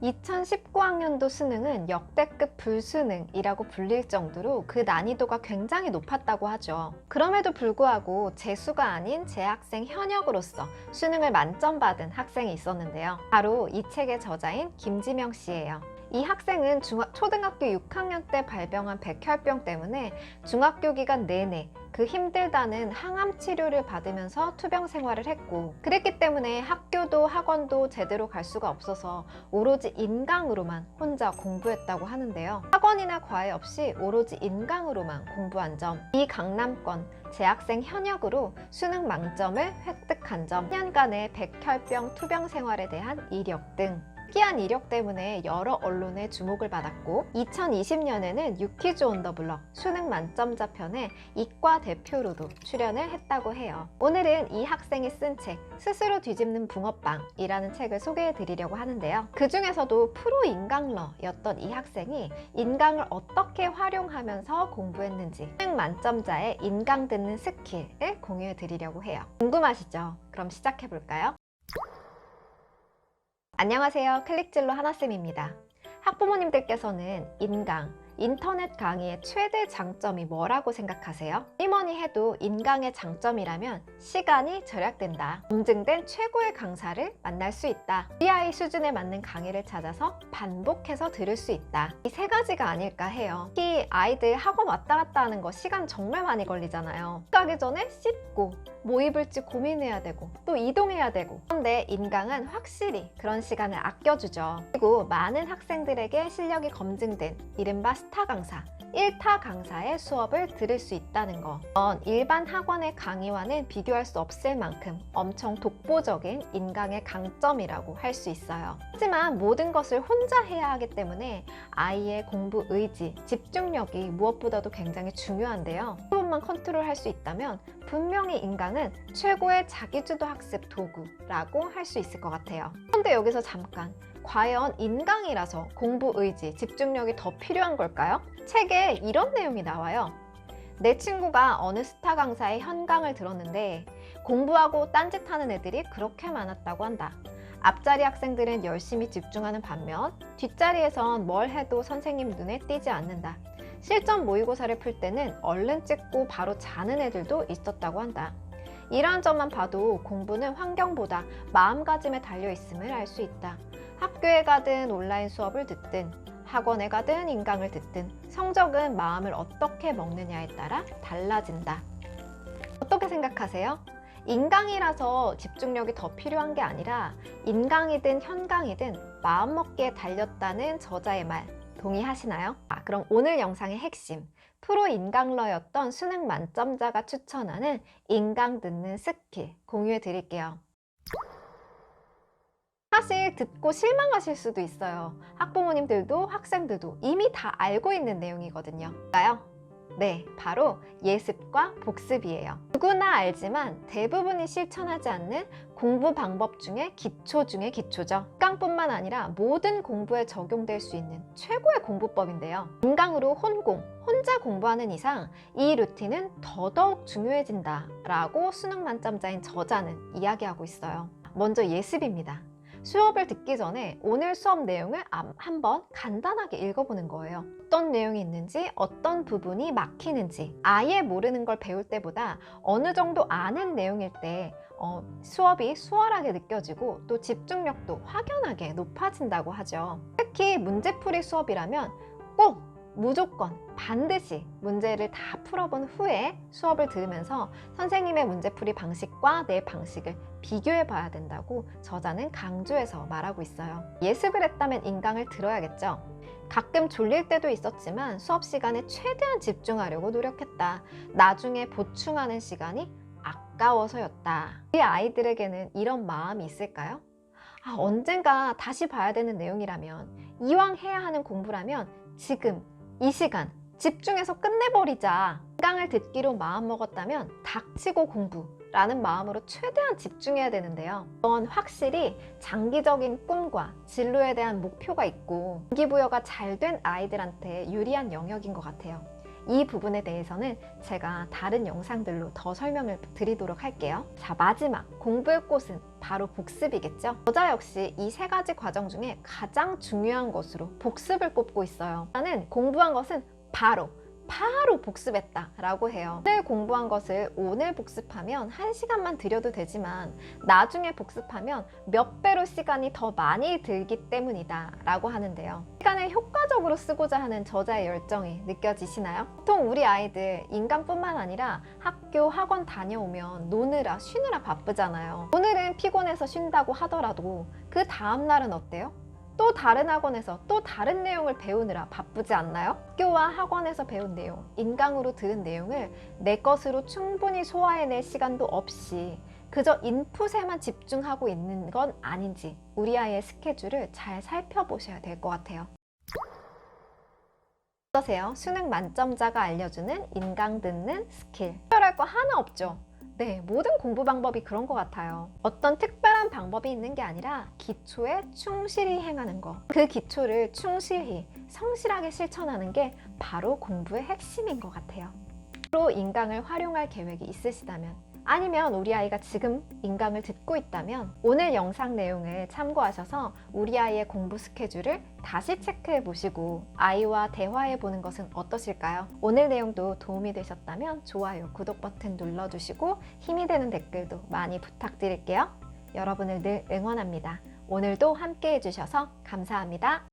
2019학년도 수능은 역대급 불수능이라고 불릴 정도로 그 난이도가 굉장히 높았다고 하죠. 그럼에도 불구하고 재수가 아닌 재학생 현역으로서 수능을 만점 받은 학생이 있었는데요. 바로 이 책의 저자인 김지명 씨예요. 이 학생은 초등학교 6학년 때 발병한 백혈병 때문에 중학교 기간 내내 그 힘들다는 항암 치료를 받으면서 투병 생활을 했고, 그랬기 때문에 학교도 학원도 제대로 갈 수가 없어서 오로지 인강으로만 혼자 공부했다고 하는데요. 학원이나 과외 없이 오로지 인강으로만 공부한 점, 이 강남권 재학생 현역으로 수능 망점을 획득한 점, 10년간의 백혈병 투병 생활에 대한 이력 등 특이한 이력 때문에 여러 언론의 주목을 받았고, 2020년에는 유퀴즈 온 더 블럭 수능 만점자 편에 이과 대표로도 출연을 했다고 해요. 오늘은 이 학생이 쓴 책 스스로 뒤집는 붕어빵이라는 책을 소개해 드리려고 하는데요. 그 중에서도 프로 인강러였던 이 학생이 인강을 어떻게 활용하면서 공부했는지, 수능 만점자의 인강 듣는 스킬을 공유해 드리려고 해요. 궁금하시죠? 그럼 시작해 볼까요? 안녕하세요. 클릭진로 하나쌤입니다. 학부모님들께서는 인강, 인터넷 강의의 최대 장점이 뭐라고 생각하세요? 뭐니 해도 인강의 장점이라면 시간이 절약된다, 검증된 최고의 강사를 만날 수 있다, 우리 아이 수준에 맞는 강의를 찾아서 반복해서 들을 수 있다, 이 세 가지가 아닐까 해요. 특히 아이들 학원 왔다 갔다 하는 거 시간 정말 많이 걸리잖아요. 가기 전에 씻고 뭐 입을지 고민해야 되고 또 이동해야 되고. 그런데 인강은 확실히 그런 시간을 아껴주죠. 그리고 많은 학생들에게 실력이 검증된 이른바 스타 강사, 1타 강사의 수업을 들을 수 있다는 거. 일반 학원의 강의와는 비교할 수 없을 만큼 엄청 독보적인 인강의 강점이라고 할 수 있어요. 하지만 모든 것을 혼자 해야 하기 때문에 아이의 공부 의지, 집중력이 무엇보다도 굉장히 중요한데요. 부분만 컨트롤할 수 있다면 분명히 인강은 최고의 자기주도 학습 도구라고 할 수 있을 것 같아요. 그런데 여기서 잠깐, 과연 인강이라서 공부 의지, 집중력이 더 필요한 걸까요? 책에 이런 내용이 나와요. 내 친구가 어느 스타 강사의 현강을 들었는데 공부하고 딴짓하는 애들이 그렇게 많았다고 한다. 앞자리 학생들은 열심히 집중하는 반면 뒷자리에선 뭘 해도 선생님 눈에 띄지 않는다. 실전 모의고사를 풀 때는 얼른 찍고 바로 자는 애들도 있었다고 한다. 이러한 점만 봐도 공부는 환경보다 마음가짐에 달려 있음을 알 수 있다. 학교에 가든 온라인 수업을 듣든 학원에 가든 인강을 듣든 성적은 마음을 어떻게 먹느냐에 따라 달라진다. 어떻게 생각하세요? 인강이라서 집중력이 더 필요한 게 아니라 인강이든 현강이든 마음먹기에 달렸다는 저자의 말 동의하시나요? 그럼 오늘 영상의 핵심, 프로 인강러였던 수능 만점자가 추천하는 인강 듣는 스킬 공유해 드릴게요. 사실 듣고 실망하실 수도 있어요. 학부모님들도 학생들도 이미 다 알고 있는 내용이거든요. 네, 바로 예습과 복습이에요. 누구나 알지만 대부분이 실천하지 않는 공부 방법 중에 기초 중에 기초죠. 인강뿐만 아니라 모든 공부에 적용될 수 있는 최고의 공부법인데요. 인강으로 혼자 공부하는 이상 이 루틴은 더더욱 중요해진다 라고 수능 만점자인 저자는 이야기하고 있어요. 먼저 예습입니다. 수업을 듣기 전에 오늘 수업 내용을 한번 간단하게 읽어보는 거예요. 어떤 내용이 있는지, 어떤 부분이 막히는지. 아예 모르는 걸 배울 때보다 어느 정도 아는 내용일 때 수업이 수월하게 느껴지고 또 집중력도 확연하게 높아진다고 하죠. 특히 문제풀이 수업이라면 꼭 무조건 반드시 문제를 다 풀어본 후에 수업을 들으면서 선생님의 문제풀이 방식과 내 방식을 비교해 봐야 된다고 저자는 강조해서 말하고 있어요. 예습을 했다면 인강을 들어야겠죠. 가끔 졸릴 때도 있었지만 수업 시간에 최대한 집중하려고 노력했다. 나중에 보충하는 시간이 아까워서였다. 우리 아이들에게는 이런 마음이 있을까요? 언젠가 다시 봐야 되는 내용이라면, 이왕 해야 하는 공부라면 지금 이 시간 집중해서 끝내버리자. 인강을 듣기로 마음먹었다면 닥치고 공부라는 마음으로 최대한 집중해야 되는데요. 이건 확실히 장기적인 꿈과 진로에 대한 목표가 있고 동기부여가 잘 된 아이들한테 유리한 영역인 것 같아요. 이 부분에 대해서는 제가 다른 영상들로 더 설명을 드리도록 할게요. 자, 마지막 공부의 꽃은 바로 복습이겠죠. 저자 역시 이 세 가지 과정 중에 가장 중요한 것으로 복습을 꼽고 있어요. 나는 공부한 것은 바로 복습했다 라고 해요. 오늘 공부한 것을 오늘 복습하면 1시간만 들여도 되지만 나중에 복습하면 몇 배로 시간이 더 많이 들기 때문이다 라고 하는데요. 시간을 효과적으로 쓰고자 하는 저자의 열정이 느껴지시나요? 보통 우리 아이들 인강뿐만 아니라 학교, 학원 다녀오면 노느라 쉬느라 바쁘잖아요. 오늘은 피곤해서 쉰다고 하더라도 그 다음날은 어때요? 또 다른 학원에서 또 다른 내용을 배우느라 바쁘지 않나요? 학교와 학원에서 배운 내용, 인강으로 들은 내용을 내 것으로 충분히 소화해낼 시간도 없이 그저 인풋에만 집중하고 있는 건 아닌지 우리 아이의 스케줄을 잘 살펴보셔야 될 것 같아요. 어떠세요? 수능 만점자가 알려주는 인강 듣는 스킬. 특별할 거 하나 없죠? 네, 모든 공부 방법이 그런 것 같아요. 어떤 특별한 방법이 있는 게 아니라 기초에 충실히 행하는 거. 그 기초를 충실히, 성실하게 실천하는 게 바로 공부의 핵심인 것 같아요. 앞으로 인강을 활용할 계획이 있으시다면, 아니면 우리 아이가 지금 인강을 듣고 있다면 오늘 영상 내용을 참고하셔서 우리 아이의 공부 스케줄을 다시 체크해 보시고 아이와 대화해 보는 것은 어떠실까요? 오늘 내용도 도움이 되셨다면 좋아요, 구독 버튼 눌러주시고 힘이 되는 댓글도 많이 부탁드릴게요. 여러분을 늘 응원합니다. 오늘도 함께 해주셔서 감사합니다.